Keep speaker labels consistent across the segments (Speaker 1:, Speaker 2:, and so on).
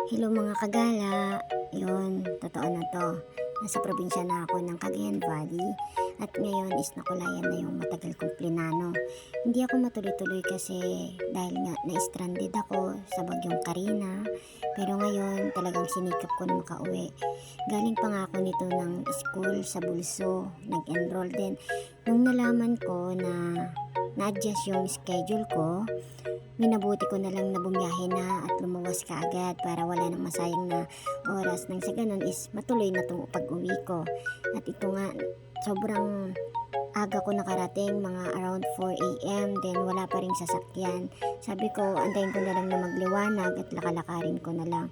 Speaker 1: Hello mga kagala, yun, totoo na to. Nasa probinsya na ako ng Cagayan Valley at ngayon is nakulayan na yung matagal kong plinano. Hindi ako matuloy-tuloy kasi dahil nga na-stranded ako sa bagyong Karina, pero ngayon talagang sinikap ko na makauwi. Galing pa nga ako nito ng school sa Bulso, nag-enroll din. Nung nalaman ko na na-adjust yung schedule ko, minabuti ko na lang na bumiyahe na at lumuwas ka agad para wala nang masayang na oras. Nang sa ganun is matuloy na itong pag-uwi ko. At ito nga, sobrang aga ko nakarating, mga around 4 a.m. Then wala pa rin sasakyan. Sabi ko, antayin ko na lang na magliwanag at lakalakarin ko na lang.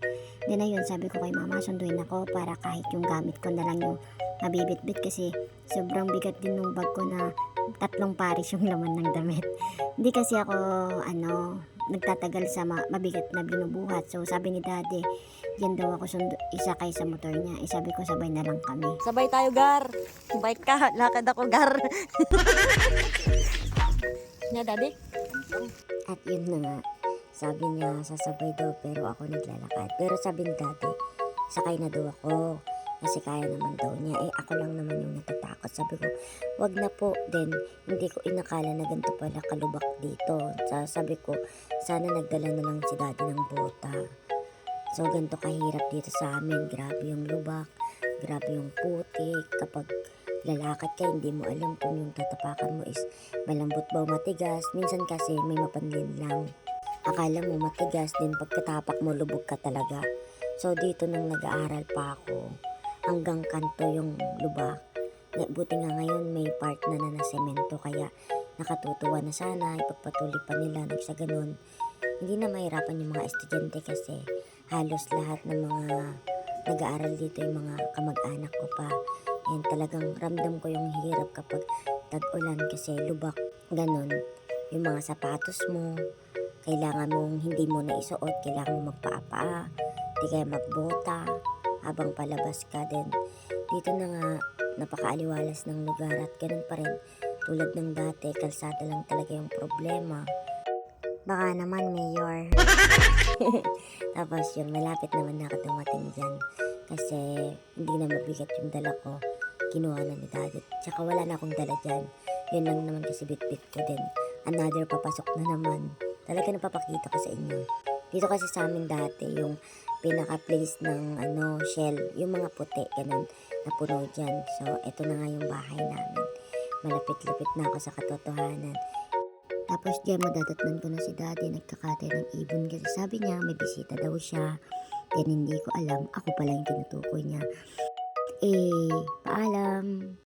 Speaker 1: Then ayun, sabi ko kay mama, sunduin ako para kahit yung gamit ko na lang yung mabibitbit kasi sobrang bigat din nung bag ko na 3 pares yung laman ng damit. Hindi kasi ako nagtatagal sa mabigat na binubuhat. So sabi ni daddy, yan daw ako isakay sa motor niya. Sabi ko sabay na lang kami.
Speaker 2: Sabay tayo, Gar. Bike ka, lakad ako, Gar. Nga, daddy?
Speaker 1: At yun na nga, sabi niya sasabay daw pero ako naglalakad. Pero sabi ni daddy, sakay na daw ako. Kasi kaya naman daw niya. Ako lang naman yung natatakot. Sabi ko, wag na po. Then, hindi ko inakala na ganito pala kalubak dito. Sabi ko, sana nagdala na lang si daddy ng bota. So, ganito kahirap dito sa amin. Grabe yung lubak. Grabe yung putik. Kapag lalakad ka, hindi mo alam kung yung tatapakan mo is malambot ba o matigas. Minsan kasi may mapanlin lang. Akala mo matigas, din pagkatapak mo, lubog ka talaga. So, dito nang nag-aaral pa ako, hanggang kanto yung lubak. Buti nga ngayon may part na semento kaya nakatutuwa na sana, ipagpatuloy pa nila sa ganun. Hindi na mahirapan yung mga estudyante kasi halos lahat ng mga nag-aaral dito yung mga kamag-anak ko pa. And talagang ramdam ko yung hirap kapag tag-ulan kasi lubak. Ganun. Yung mga sapatos mo, kailangan mong hindi mo na isuot, kailangan mo magpaa-paa, di kaya magbota habang palabas ka din. Dito na nga, napakaaliwalas ng lugar at ganun pa rin. Tulad ng dati, kalsada lang talaga yung problema. Baka naman, Mayor. Tapos yun, malapit naman na ako dumating dyan. Kasi hindi na mabigat yung dala ko. Kinuha na ni daddy. Tsaka wala na akong dala dyan. Yun lang naman kasi bit-bit ko din. Another papasok na naman. Talaga napapakita ko sa inyo. Dito kasi sa amin dati, yung pinaka-place ng shell, yung mga puti, ganun, napuno dyan. So, eto na nga yung bahay namin. Malapit-lapit na ako sa katotohanan. Tapos dyan, madadatnan ko na si daddy, nagkakatay ng ibon kasi sabi niya, may bisita daw siya. Then hindi ko alam, ako pala yung tinutukoy niya. Paalam.